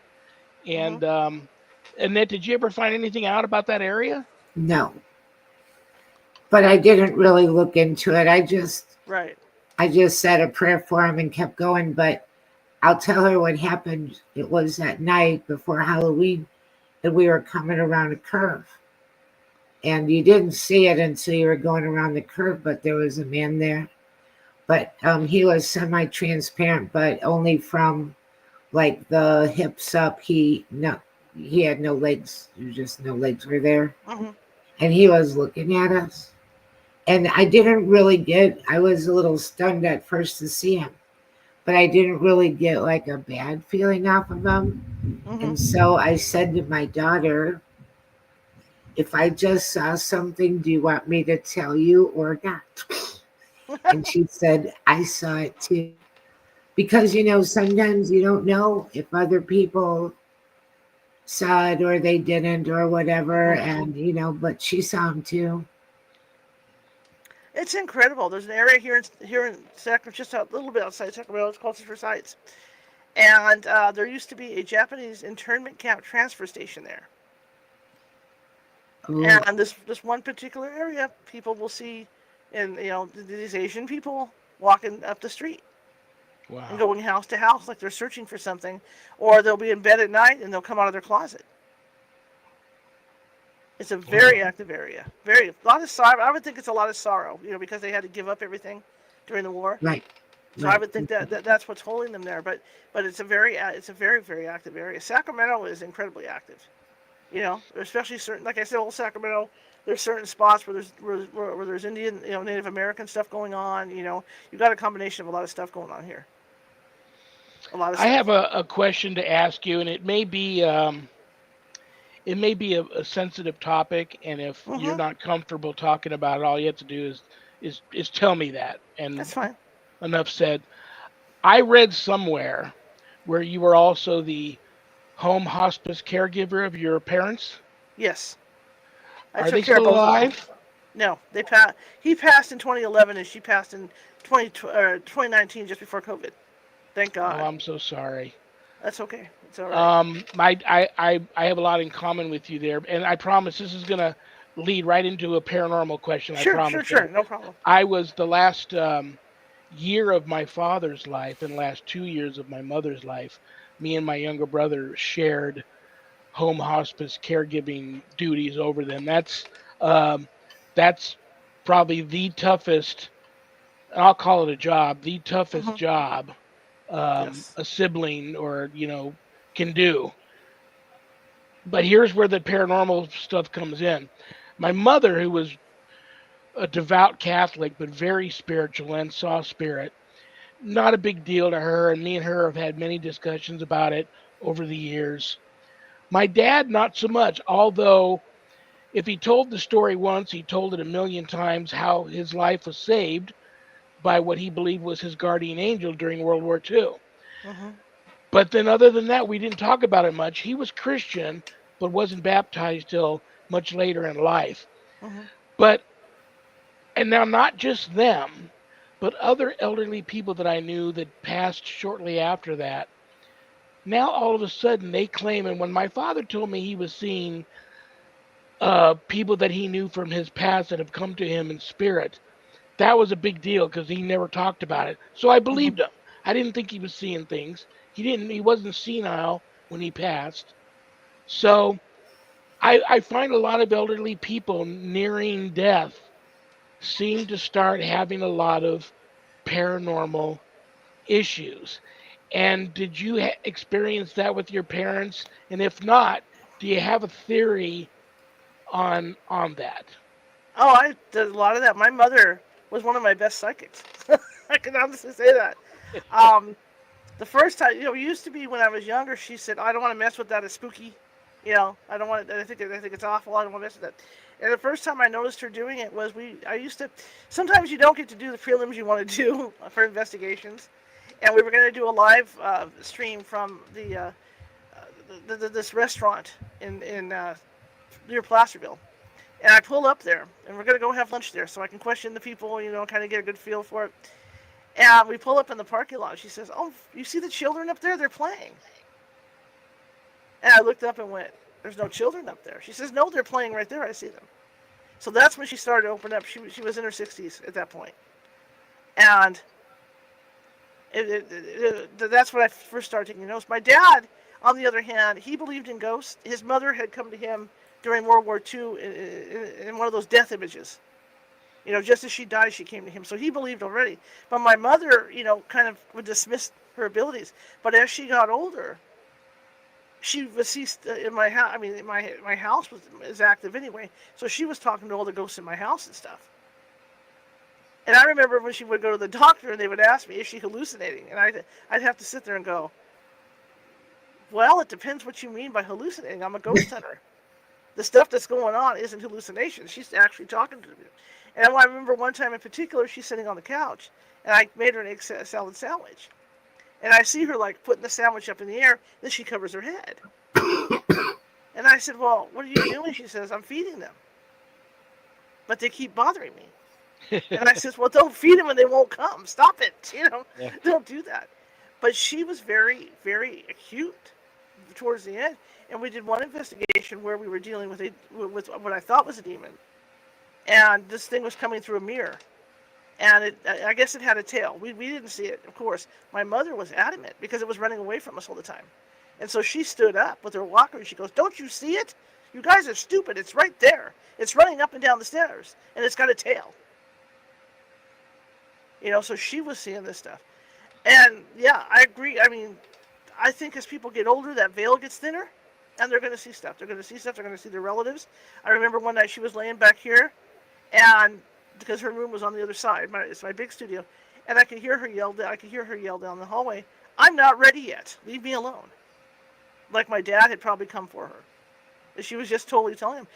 And Annette, did you ever find anything out about that area? No, but I didn't really look into it. I just said a prayer for him and kept going. But I'll tell her what happened. It was that night before Halloween, and we were coming around a curve, and you didn't see it until you were going around the curve, but there was a man there. But he was semi-transparent, but only from like the hips up. He had no legs. Just no legs were there, Mm-hmm. and he was looking at us. And I was a little stunned at first to see him, but I didn't really get like a bad feeling off of him. And Mm-hmm. so I said to my daughter, if I just saw something, do you want me to tell you or not? And she said, I saw it too. Because, sometimes you don't know if other people saw it or they didn't or whatever. Mm-hmm. And, but she saw him too. It's incredible. There's an area here in Sacramento, just a little bit outside Sacramento. It's called for Sites, and there used to be a Japanese internment camp transfer station there. Oh, And this one particular area, people will see, and these Asian people walking up the street and Wow. going house to house like they're searching for something, or they'll be in bed at night and they'll come out of their closet. It's a very Wow. active area. Very a lot of sorrow. I would think it's a lot of sorrow, because they had to give up everything during the war. right, So I right. would think that's what's holding them there. But it's a very very active area. Sacramento is incredibly active. Especially certain, like I said, old Sacramento. There's certain spots where there's Indian, Native American stuff going on. You've got a combination of a lot of stuff going on here. A lot of I have stuff. a question to ask you, and it may be a sensitive topic, and if you're Mm-hmm. not comfortable talking about it, all you have to do is tell me that. And That's fine. enough said. I read somewhere where you were also the home hospice caregiver of your parents. Yes, I Are took they care of still both of them. alive? No, they passed. He passed in 2011, and she passed in 2019, just before COVID. Thank Oh, God. I'm so sorry. That's okay. It's all right. I have a lot in common with you there, and I promise this is gonna lead right into a paranormal question. I Sure, sure, promise you. sure. No problem. I was the last year of my father's life and last 2 years of my mother's life. Me and my younger brother shared home hospice caregiving duties over them. Um, that's probably the toughest. I'll call it a job. The toughest Mm-hmm. job Yes. a sibling or can do. But here's where the paranormal stuff comes in. My mother, who was a devout Catholic but very spiritual and saw spirit, not a big deal to her, and me and her have had many discussions about it over the years. My dad, not so much, although if he told the story once, he told it a million times how his life was saved by what he believed was his guardian angel during World War II. Mm-hmm. But then, other than that, we didn't talk about it much. He was Christian, but wasn't baptized till much later in life. Mm-hmm. But, and now not just them, but other elderly people that I knew that passed shortly after that. Now, all of a sudden, they claim, and when my father told me he was seeing people that he knew from his past that have come to him in spirit, that was a big deal because he never talked about it. So I Mm-hmm. believed him. I didn't think he was seeing things. He wasn't senile when he passed. So I find a lot of elderly people nearing death seem to start having a lot of paranormal issues. And did you experience that with your parents? And if not, do you have a theory on that? Oh, I did a lot of that. My mother was one of my best psychics. I can honestly say that. Um, the first time, it used to be when I was younger. She said, "I don't want to mess with that. It's spooky. I don't want it. I think it's awful. I don't want to mess with that." And the first time I noticed her doing it was I used to. Sometimes you don't get to do the prelims you want to do for investigations, and we were going to do a live stream from this restaurant in near Placerville. And I pull up there, and we're gonna go have lunch there, so I can question the people, kind of get a good feel for it. And we pull up in the parking lot. She says, "Oh, you see the children up there? They're playing." And I looked up and went, "There's no children up there." She says, "No, they're playing right there. I see them." So that's when she started to open up. She was in her 60s at that point, and that's when I first started taking notes. My dad, on the other hand, he believed in ghosts. His mother had come to him during World War II in one of those death images. Just as she died, she came to him. So he believed already. But my mother, kind of would dismiss her abilities. But as she got older, she was in my house. I mean, my house is active anyway. So she was talking to all the ghosts in my house and stuff. And I remember when she would go to the doctor and they would ask me, is she hallucinating? And I'd have to sit there and go, well, it depends what you mean by hallucinating. I'm a ghost hunter. The stuff that's going on isn't hallucination. She's actually talking to me. And I remember one time in particular, she's sitting on the couch, and I made her an egg salad sandwich. And I see her, like, putting the sandwich up in the air, then she covers her head. And I said, well, what are you doing? She says, I'm feeding them. But they keep bothering me. And I says, well, don't feed them and they won't come. Stop it. Yeah. Don't do that. But she was very, very acute towards the end. And we did one investigation where we were dealing with what I thought was a demon. And this thing was coming through a mirror. And I guess it had a tail. We didn't see it, of course. My mother was adamant because it was running away from us all the time. And so she stood up with her walker and she goes, don't you see it? You guys are stupid. It's right there. It's running up and down the stairs. And it's got a tail. So she was seeing this stuff. And, yeah, I agree. I mean, I think as people get older, that veil gets thinner. And they're going to see stuff. They're going to see stuff. They're going to see their relatives. I remember one night she was laying back here. And because her room was on the other side. It's my big studio. And I could hear her yell down the hallway, I'm not ready yet. Leave me alone. Like my dad had probably come for her. And she was just totally telling him.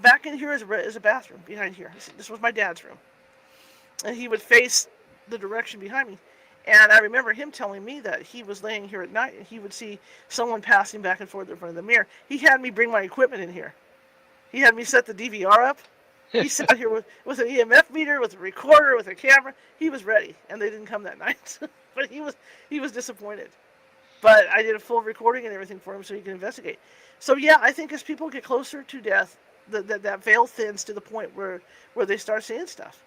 Back in here is a bathroom behind here. This was my dad's room. And he would face the direction behind me. And I remember him telling me that he was laying here at night and he would see someone passing back and forth in front of the mirror. He had me bring my equipment in here. He had me set the DVR up. He sat here with an EMF meter, with a recorder, with a camera. He was ready, and they didn't come that night. But he was disappointed. But I did a full recording and everything for him so he could investigate. So yeah, I think as people get closer to death, that veil thins to the point where they start seeing stuff.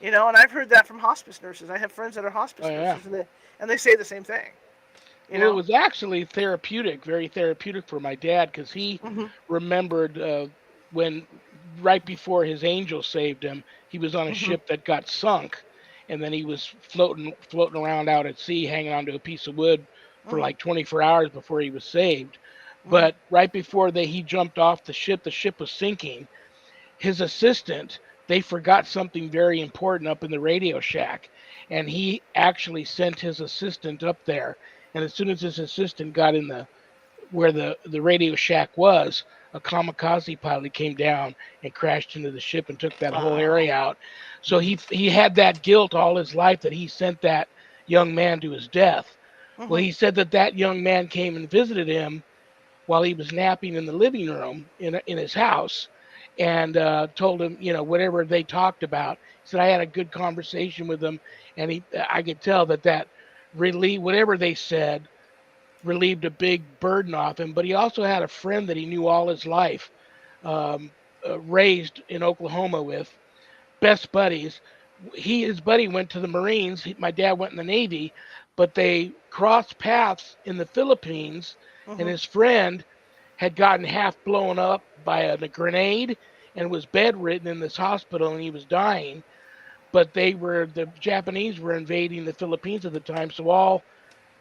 And I've heard that from hospice nurses. I have friends that are hospice nurses, and they say the same thing. Well, it was actually therapeutic, very therapeutic for my dad, because he remembered when right before his angel saved him, he was on a ship that got sunk, and then he was floating around out at sea, hanging onto a piece of wood for like 24 hours before he was saved. But right before he jumped off the ship was sinking. His assistant, they forgot something very important up in the radio shack, and he actually sent his assistant up there. And as soon as his assistant got in where the radio shack was, a kamikaze pilot came down and crashed into the ship and took that whole area out. So he had that guilt all his life that he sent that young man to his death. Well, he said that young man came and visited him while he was napping in the living room in his house, and told him, whatever they talked about. He said, I had a good conversation with him, and I could tell that whatever they said relieved a big burden off him. But he also had a friend that he knew all his life, raised in Oklahoma with, best buddies. His buddy went to the Marines. My dad went in the Navy, but they crossed paths in the Philippines, and his friend had gotten half blown up by a grenade and was bedridden in this hospital, and he was dying. But the Japanese were invading the Philippines at the time, so all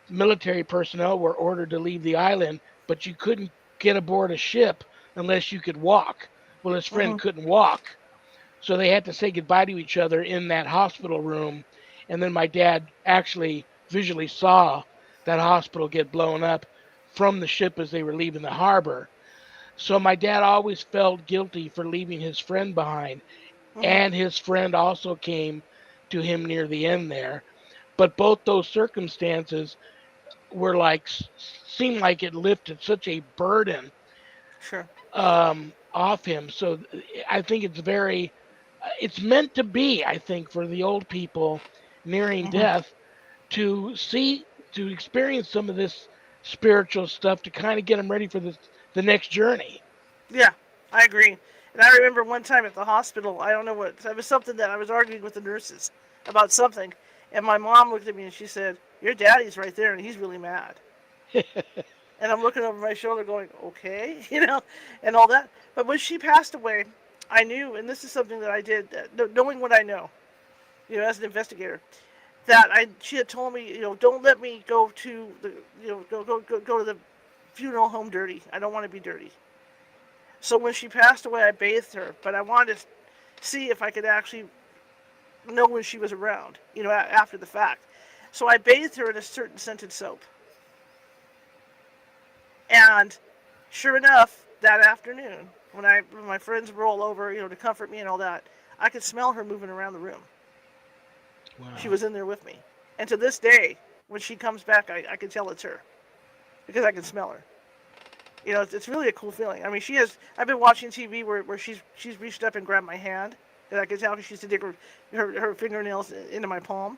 military personnel were ordered to leave the island, but you couldn't get aboard a ship unless you could walk. Well, his friend couldn't walk, so they had to say goodbye to each other in that hospital room. And then my dad actually visually saw that hospital get blown up from the ship as they were leaving the harbor. So my dad always felt guilty for leaving his friend behind. And his friend also came to him near the end there. But both those circumstances were seemed like it lifted such a burden off him. So I think it's meant to be, I think, for the old people nearing death to experience some of this spiritual stuff to kind of get them ready for the next journey. Yeah, I agree. And I remember one time at the hospital, I don't know what, it was something that I was arguing with the nurses about something. And my mom looked at me and she said, your daddy's right there and he's really mad. And I'm looking over my shoulder going, okay, and all that. But when she passed away, I knew, and this is something that I did, knowing what I know, as an investigator, that she had told me, don't let me go to the, go to the funeral home dirty. I don't want to be dirty. So when she passed away, I bathed her, but I wanted to see if I could actually know when she was around, after the fact. So I bathed her in a certain scented soap. And sure enough, that afternoon, when my friends roll over, to comfort me and all that, I could smell her moving around the room. Wow. She was in there with me. And to this day, when she comes back, I can tell it's her because I can smell her. It's really a cool feeling. I mean, I've been watching TV where she's reached up and grabbed my hand, and I can tell she used to dig her fingernails into my palm.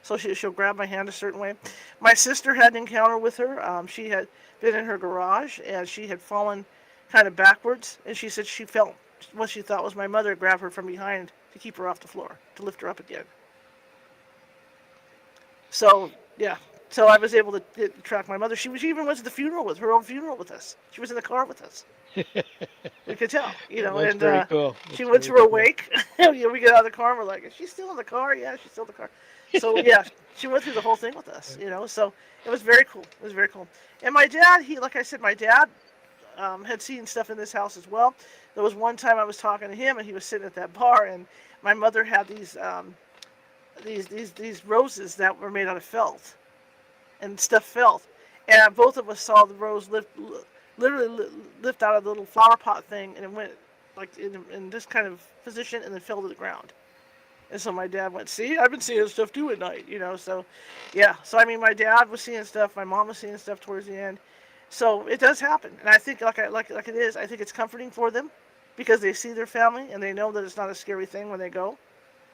So she'll grab my hand a certain way. My sister had an encounter with her. She had been in her garage, and she had fallen kind of backwards, and she said she felt what she thought was my mother grab her from behind to keep her off the floor, to lift her up again. So, yeah. So I was able to track my mother. She even went to the funeral her own funeral with us. She was in the car with us. We could tell, That's and very cool. she went to her wake. We get out of the car and we're like, is she still in the car? Yeah, she's still in the car. So, yeah, she went through the whole thing with us, So it was very cool. It was very cool. And my dad, like I said, my dad had seen stuff in this house as well. There was one time I was talking to him and he was sitting at that bar, and my mother had these roses that were made out of felt and stuff felt, and both of us saw the rose literally lift out of the little flower pot thing, and it went like in this kind of position and then fell to the ground. And so my dad went, see, I've been seeing stuff too at night, So, yeah. So I mean, my dad was seeing stuff, my mom was seeing stuff towards the end. So it does happen, and I think like it is. I think it's comforting for them because they see their family and they know that it's not a scary thing when they go.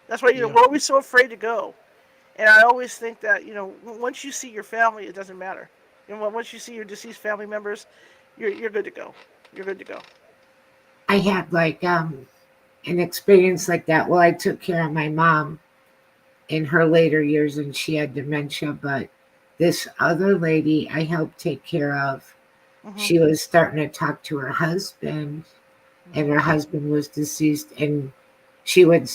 That's why we're always so afraid to go. And I always think that once you see your family, it doesn't matter. Once you see your deceased family members, you're good to go. You're good to go. I had like an experience like that. Well, I took care of my mom in her later years, and she had dementia. But this other lady I helped take care of, she was starting to talk to her husband, and her husband was deceased, and she would,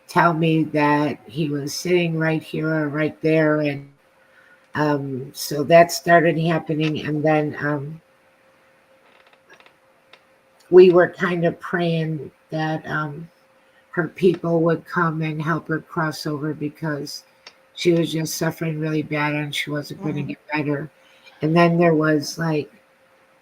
tell me that he was sitting right here or right there, and so that started happening, and then we were kind of praying that her people would come and help her cross over because she was just suffering really bad and she wasn't going to get better. And then there was like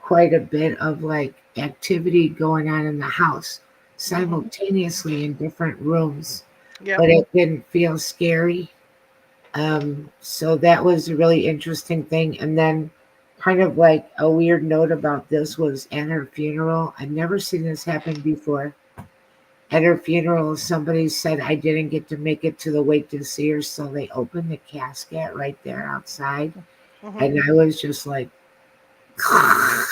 quite a bit of like activity going on in the house simultaneously in different rooms, but it didn't feel scary. So that was a really interesting thing. And then kind of like a weird note about this was at her funeral. I've never seen this happen before. At her funeral, somebody said I didn't get to make it to the wake to see her, so they opened the casket right there outside. And I was just like, I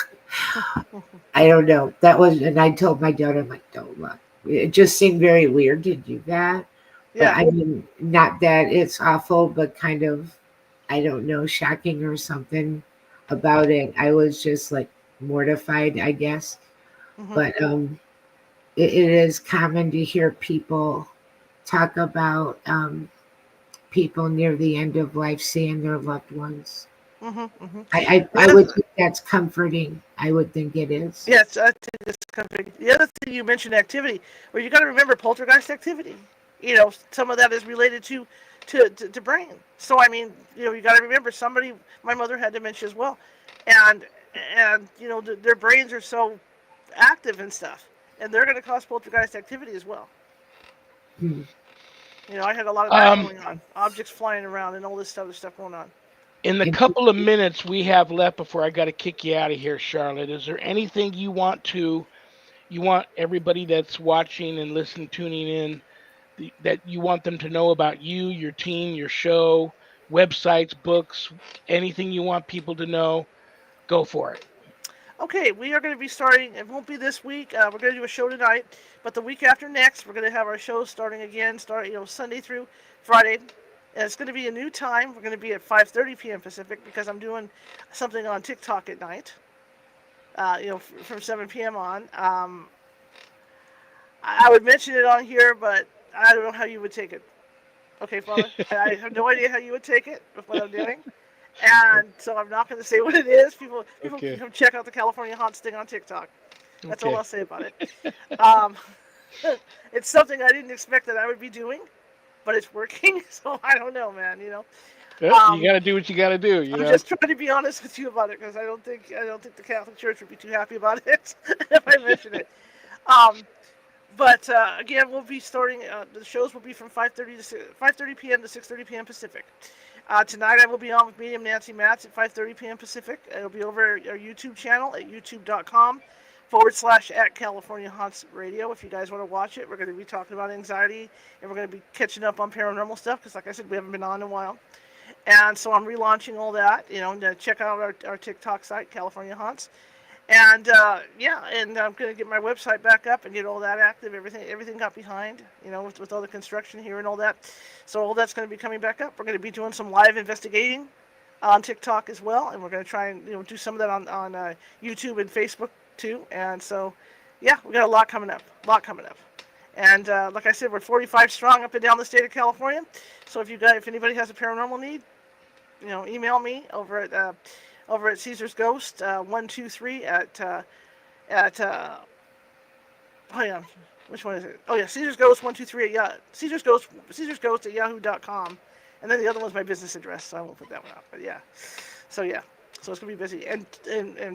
don't know. And I told my daughter, I'm like, don't look. It just seemed very weird to do that. Yeah. But I mean, not that it's awful, but kind of, I don't know, shocking or something about it. I was just like mortified, I guess. But it is common to hear people talk about people near the end of life seeing their loved ones. I would think that's comforting. I would think it is. Yes, I think it's comforting. The other thing you mentioned, activity. Well, you got to remember poltergeist activity. Some of that is related to brain. So I mean, you got to remember my mother had dementia as well, and their brains are so active and stuff, and they're going to cause poltergeist activity as well. I had a lot of that going on, objects flying around and all this other stuff going on. In the couple of minutes we have left before I got to kick you out of here, Charlotte, is there anything you want everybody that's watching and listening, tuning in, that you want them to know about you, your team, your show, websites, books, anything you want people to know? Go for it. Okay, we are going to be starting. It won't be this week. We're going to do a show tonight, but the week after next, we're going to have our shows starting again. Sunday through Friday And it's going to be a new time. We're going to be at 5:30 p.m. Pacific because I'm doing something on TikTok at night. From 7 p.m. on. I would mention it on here, but I don't know how you would take it. Okay, Father? I have no idea how you would take it with what I'm doing. And so I'm not going to say what it is. People Okay. can come check out the California Haunts thing on TikTok. That's all Okay. I'll say about it. Um, it's something I didn't expect that I would be doing, but it's working. So I don't know, man. You got to do what you got to do. I'm just trying to be honest with you about it because I don't think the Catholic Church would be too happy about it if I mention it. But again, we'll be starting. The shows will be from 5:30 p.m. to 6:30 p.m. Pacific. Tonight I will be on with Medium Nancy Matz at 5:30 p.m. Pacific. It'll be over our YouTube channel at youtube.com/at California Haunts Radio. If you guys want to watch it, we're going to be talking about anxiety and we're going to be catching up on paranormal stuff because, like I said, we haven't been on in a while. And so I'm relaunching all that. To check out our TikTok site, California Haunts. And and I'm going to get my website back up and get all that active. Everything got behind, with all the construction here and all that. So all that's going to be coming back up. We're going to be doing some live investigating on TikTok as well, and we're going to try and do some of that on YouTube and Facebook too. And so, we got a lot coming up. And like I said, we're 45 strong up and down the state of California. So if anybody has a paranormal need, email me over at Caesar's Ghost 123 which one is it? Oh yeah, Caesar's Ghost 123 at Caesar's Ghost at yahoo.com, and then the other one's my business address, so I won't put that one out. But so it's gonna be busy. And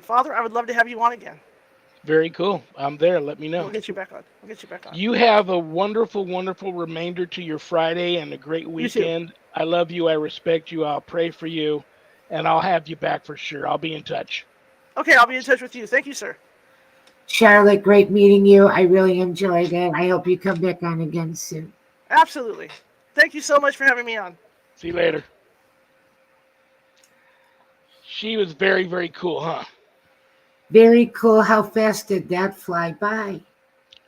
Father, I would love to have you on again. Very cool. I'm there. Let me know. We'll get you back on. You have a wonderful, wonderful remainder to your Friday and a great weekend. I love you. I respect you. I'll pray for you. And I'll have you back for sure. I'll be in touch. Okay, I'll be in touch with you. Thank you, sir. Charlotte, great meeting you. I really enjoyed it. I hope you come back on again soon. Absolutely. Thank you so much for having me on. See you later. She was very, very cool, huh? Very cool. How fast did that fly by?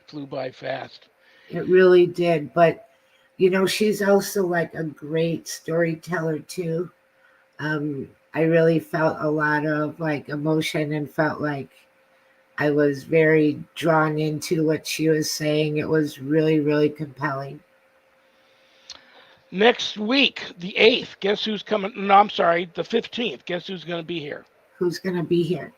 Flew by fast. It really did. But, she's also like a great storyteller too. I really felt a lot of like emotion and felt like I was very drawn into what she was saying. It was really, really compelling. Next week, the 8th, guess who's coming? No, I'm sorry, the 15th. Guess who's going to be here? Who's going to be here?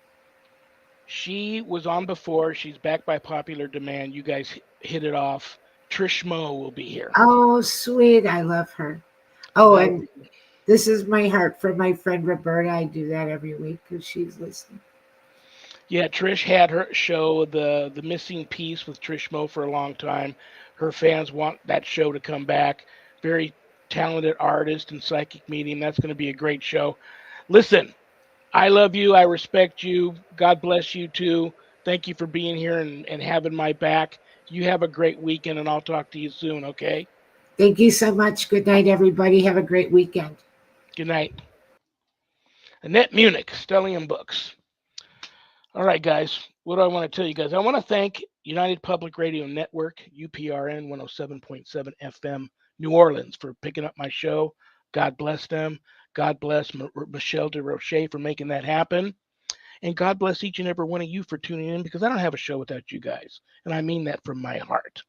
She was on before. She's back by popular demand. You guys hit it off. Trish Moe will be here. Oh, sweet. I love her. Oh, and this is my heart for my friend Roberta. I do that every week because she's listening. Yeah, Trish had her show, the Missing Piece with Trish Moe for a long time. Her fans want that show to come back. Very talented artist and psychic medium. That's going to be a great show. Listen, I love you. I respect you. God bless you too. Thank you for being here and having my back. You have a great weekend, and I'll talk to you soon, okay? Thank you so much. Good night, everybody. Have a great weekend. Good night. Annette Munich, Stellium Books. All right, guys. What do I want to tell you guys? I want to thank United Public Radio Network, UPRN 107.7 FM, New Orleans, for picking up my show. God bless them. God bless Michelle DeRoche for making that happen. And God bless each and every one of you for tuning in, because I don't have a show without you guys. And I mean that from my heart.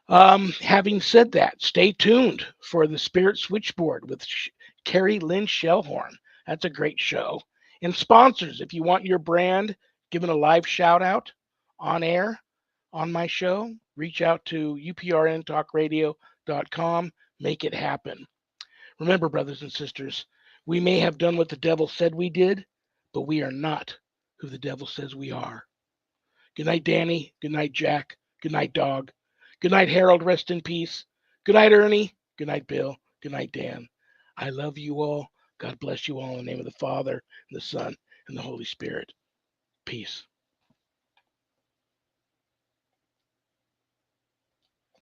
Having said that, stay tuned for the Spirit Switchboard with Carrie Lynn Shellhorn. That's a great show. And sponsors, if you want your brand given a live shout out on air on my show, reach out to uprntalkradio.com. Make it happen. Remember, brothers and sisters, we may have done what the devil said we did, but we are not who the devil says we are. Good night, Danny. Good night, Jack. Good night, Dog. Good night, Harold. Rest in peace. Good night, Ernie. Good night, Bill. Good night, Dan. I love you all. God bless you all in the name of the Father, and the Son, and the Holy Spirit. Peace.